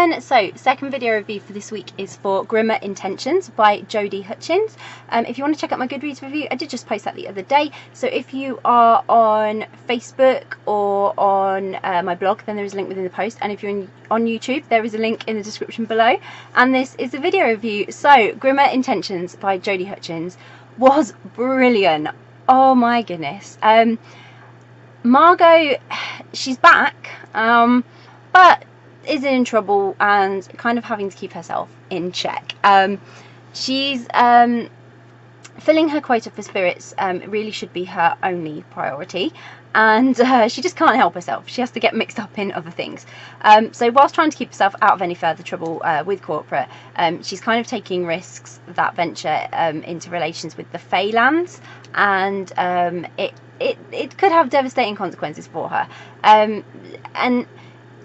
everyone. So second video review for this week is for Grimmer Intentions by Jodi Hutchins. If you want to check out my Goodreads review, I did just post that the other day. So if you are on Facebook or on my blog, then there is a link within the post, and if you're on YouTube, there is a link in the description below. And this is the video review. So Grimmer Intentions by Jodi Hutchins was brilliant. Oh my goodness. Margot, she's back, but is in trouble and kind of having to keep herself in check. She's filling her quota for spirits. It really should be her only priority, and she just can't help herself. She has to get mixed up in other things. So whilst trying to keep herself out of any further trouble with corporate, she's kind of taking risks that venture into relations with the Feylands, and it could have devastating consequences for her. And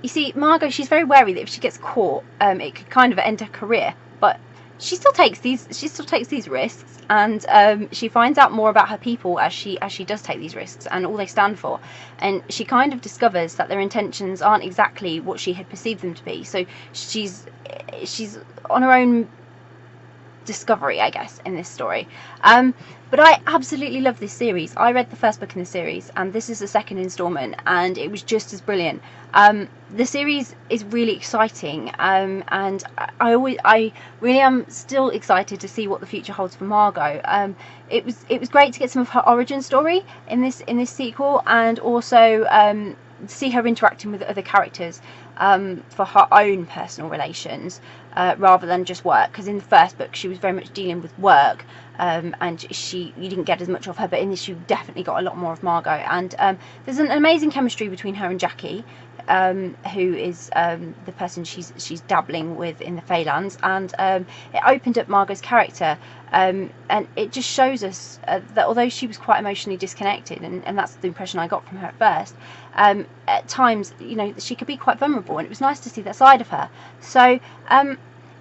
you see, Margot, she's very wary that if she gets caught, it could kind of end her career. But she still takes these risks, and she finds out more about her people as she does take these risks and all they stand for. And she kind of discovers that their intentions aren't exactly what she had perceived them to be. So she's on her own discovery, I guess, in this story. But I absolutely love this series. I read the first book in the series, and this is the second installment, and it was just as brilliant. The series is really exciting, and I really am still excited to see what the future holds for Margot. It was great to get some of her origin story in this sequel, and also see her interacting with other characters for her own personal relations, rather than just work, because in the first book she was very much dealing with work, and you didn't get as much of her, but in this you definitely got a lot more of Margot. And there's an amazing chemistry between her and Jackie, who is the person she's dabbling with in the Feylands, and it opened up Margot's character, and it just shows us that although she was quite emotionally disconnected, and that's the impression I got from her at first, at times, you know, she could be quite vulnerable, and it was nice to see that side of her. So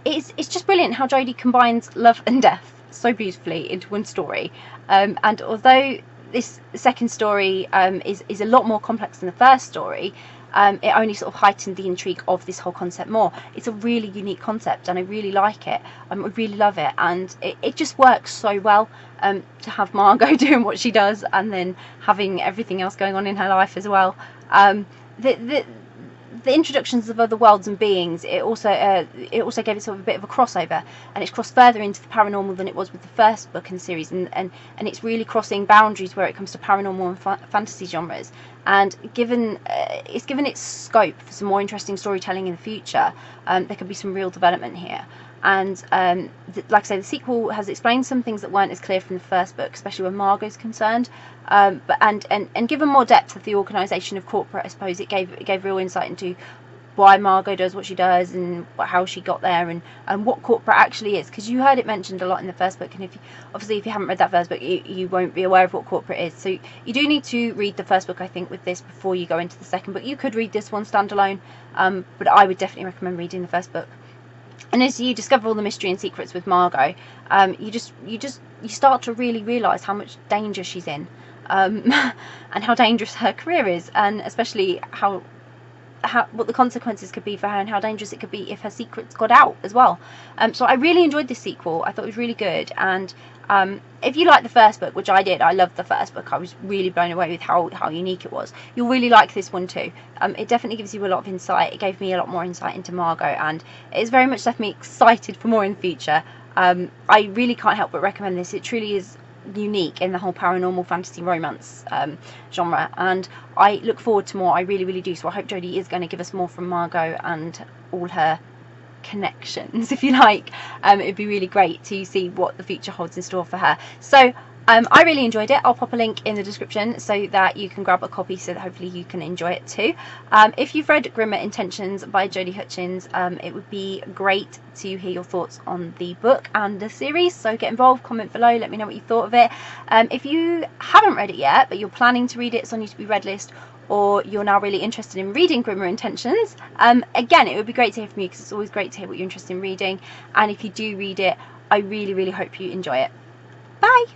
it's just brilliant how Jodi combines love and death so beautifully into one story, and although this second story is a lot more complex than the first story, it only sort of heightened the intrigue of this whole concept more. It's a really unique concept, and I really like it. I really love it, and it just works so well to have Margot doing what she does, and then having everything else going on in her life as well. The introductions of other worlds and beings, it also gave it sort of a bit of a crossover, and it's crossed further into the paranormal than it was with the first book in the series, and it's really crossing boundaries where it comes to paranormal and fantasy genres, and it's given its scope for some more interesting storytelling in the future. There could be some real development here, and like I say, the sequel has explained some things that weren't as clear from the first book, especially when Margot's concerned, and given more depth of the organisation of corporate. I suppose it gave real insight into why Margot does what she does, and how she got there, and what corporate actually is, because you heard it mentioned a lot in the first book, and if you haven't read that first book, you won't be aware of what corporate is. So you do need to read the first book, I think, with this before you go into the second book. You could read this one standalone, but I would definitely recommend reading the first book. And as you discover all the mystery and secrets with Margot, you start to really realise how much danger she's in, and how dangerous her career is, and especially what the consequences could be for her, and how dangerous it could be if her secrets got out as well. So I really enjoyed this sequel. I thought it was really good, and if you like the first book, which I did, I loved the first book. I was really blown away with how unique it was. You'll really like this one too. It definitely gives you a lot of insight. It gave me a lot more insight into Margot, and it's very much left me excited for more in the future. I really can't help but recommend this. It truly is unique in the whole paranormal fantasy romance genre, and I look forward to more. I really, really do. So I hope Jodi is going to give us more from Margot and all her connections, if you like. It'd be really great to see what the future holds in store for her. So I really enjoyed it. I'll pop a link in the description so that you can grab a copy, so that hopefully you can enjoy it too. If you've read Grimmer Intentions by Jodi Hutchins, it would be great to hear your thoughts on the book and the series. So get involved, comment below, let me know what you thought of it. If you haven't read it yet, but you're planning to read it, it's on your to be read list, or you're now really interested in reading Grimmer Intentions, again, it would be great to hear from you, because it's always great to hear what you're interested in reading. And if you do read it, I really, really hope you enjoy it. Bye!